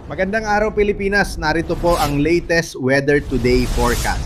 Magandang araw Pilipinas, narito po ang latest Weather Today forecast.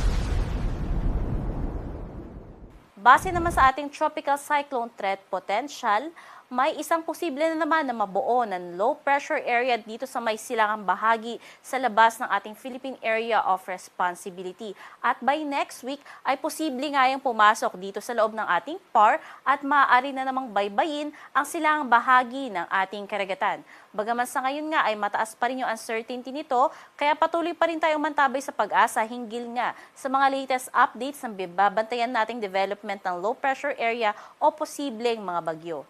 Base naman sa ating tropical cyclone threat potential, may isang posible na naman na mabuo ng low pressure area dito sa may silangang bahagi sa labas ng ating Philippine Area of Responsibility. At by next week ay posible nga yung pumasok dito sa loob ng ating PAR at maaari na namang baybayin ang silangang bahagi ng ating karagatan. Bagaman sa ngayon nga ay mataas pa rin yung uncertainty nito, kaya patuloy pa rin tayong mantabay sa pag-asa hinggil nga sa mga latest updates ng babantayan nating development ng low pressure area o posibleng mga bagyo.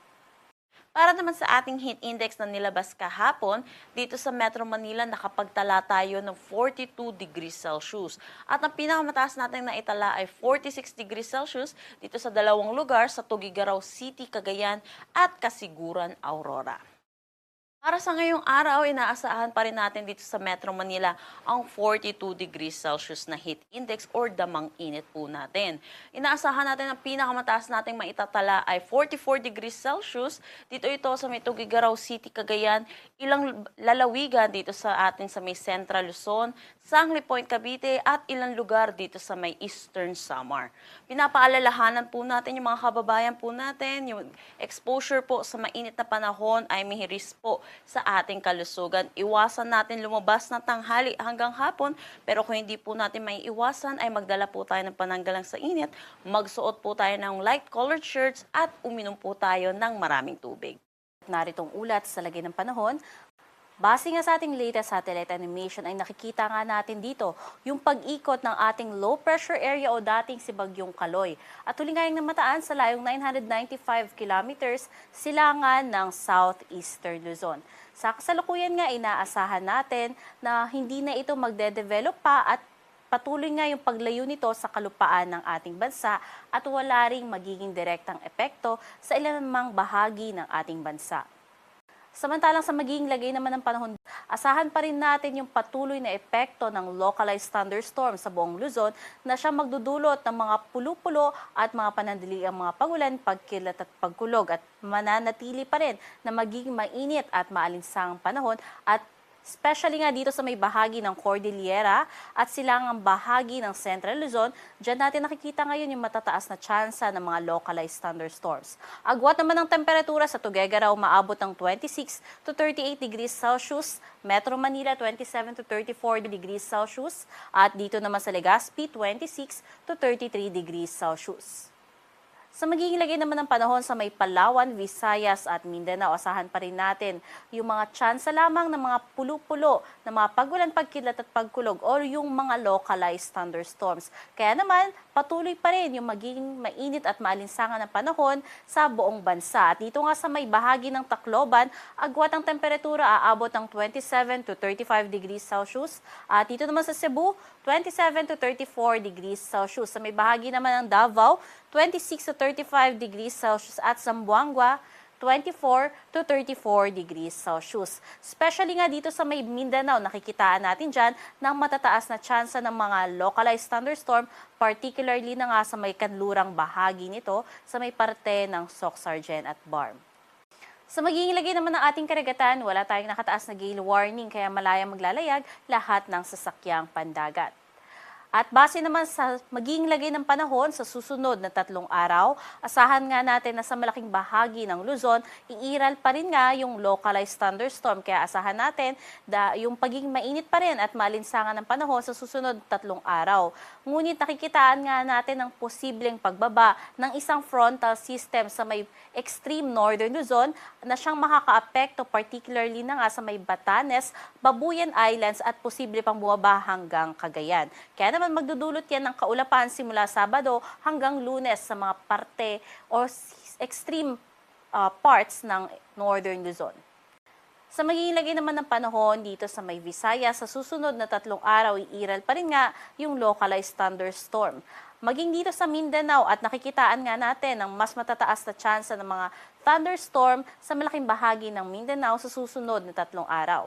Para naman sa ating heat index na nilabas kahapon, dito sa Metro Manila nakapagtala tayo ng 42 degrees Celsius. At ang pinakamataas natin na itala ay 46 degrees Celsius dito sa dalawang lugar sa Tuguegarao City, Cagayan at Kasiguran, Aurora. Para sa ngayong araw, inaasahan pa rin natin dito sa Metro Manila ang 42 degrees Celsius na heat index or damang init po natin. Inaasahan natin ang pinakamataas nating maitatala ay 44 degrees Celsius. Dito ito sa may Tuguegarao City, Cagayan, ilang lalawigan dito sa atin sa may Central Luzon, Sangli Point, Cavite at ilang lugar dito sa may Eastern Samar. Pinapaalalahanan po natin yung mga kababayan po natin, yung exposure po sa mainit na panahon ay may risk po sa ating kalusugan. Iwasan natin lumabas ng tanghali hanggang hapon, pero kung hindi po natin may iwasan ay magdala po tayo ng pananggalang sa init, magsuot po tayo ng light colored shirts at uminom po tayo ng maraming tubig. Naritong ulat sa lagay ng panahon. Base nga sa ating latest satellite animation ay nakikita nga natin dito yung pag-ikot ng ating low pressure area o dating si Bagyong Kaloy. At huli nga yung namataan sa layong 995 kilometers silangan ng southeastern Luzon. Sa kasalukuyan nga inaasahan natin na hindi na ito magde-develop pa at patuloy nga yung paglayo nito sa kalupaan ng ating bansa at wala ring magiging direktang epekto sa ilanmang bahagi ng ating bansa. Samantalang sa magiging lagay naman ng panahon, asahan pa rin natin yung patuloy na epekto ng localized thunderstorm sa buong Luzon na siya magdudulot ng mga pulo-pulo at mga panandaliang mga pagulan, pagkilat at pagkulog at mananatili pa rin na magiging mainit at maalinsangang panahon at especially nga dito sa may bahagi ng Cordillera at silangang bahagi ng Central Luzon, dyan natin nakikita ngayon yung matataas na tsansa ng mga localized thunderstorms. Agwat naman ng temperatura sa Tuguegarao maabot ng 26 to 38 degrees Celsius, Metro Manila 27 to 34 degrees Celsius, at dito naman sa Legazpi 26 to 33 degrees Celsius. Sa magiging lagay naman ng panahon sa may Palawan, Visayas at Mindanao, asahan pa rin natin yung mga tsansa lamang ng mga pulo-pulo na mga pagulan, pagkilat at pagkulog o yung mga localized thunderstorms. Kaya naman, patuloy pa rin yung magiging mainit at maalinsangan ng panahon sa buong bansa. At dito nga sa may bahagi ng Tacloban, agwat ang temperatura aabot ng 27 to 35 degrees Celsius. At dito naman sa Cebu, 27 to 34 degrees Celsius. Sa may bahagi naman ng Davao, 26 to 35 degrees Celsius at Zamboanga, 24 to 34 degrees Celsius. Especially nga dito sa may Mindanao, nakikitaan natin dyan ng matataas na tsansa ng mga localized thunderstorm, particularly na nga sa may kanlurang bahagi nito sa may parte ng Soc-Sargen at Barm. Sa magiging lagay naman ng ating karagatan, wala tayong nakataas na gale warning kaya malayang maglalayag lahat ng sasakyang pandagat. At base naman sa magiging lagay ng panahon sa susunod na 3 araw, asahan nga natin na sa malaking bahagi ng Luzon, iiral pa rin nga yung localized thunderstorm. Kaya asahan natin yung pagiging mainit pa rin at malinsangan ng panahon sa susunod 3 araw. Ngunit nakikitaan nga natin ang posibleng pagbaba ng isang frontal system sa may extreme northern Luzon na siyang makakaapekto particularly na nga sa may Batanes, Babuyan Islands at posible pang bumaba hanggang Cagayan. Kaya naman magdudulot yan ng kaulapan simula Sabado hanggang Lunes sa mga parte o extreme parts ng northern Luzon. Sa magiging lagay naman ng panahon dito sa may Visayas, sa susunod na 3 araw, iiral pa rin nga yung localized thunderstorm. Maging dito sa Mindanao at nakikitaan nga natin ang mas matataas na tsansa ng mga thunderstorm sa malaking bahagi ng Mindanao sa susunod na 3 araw.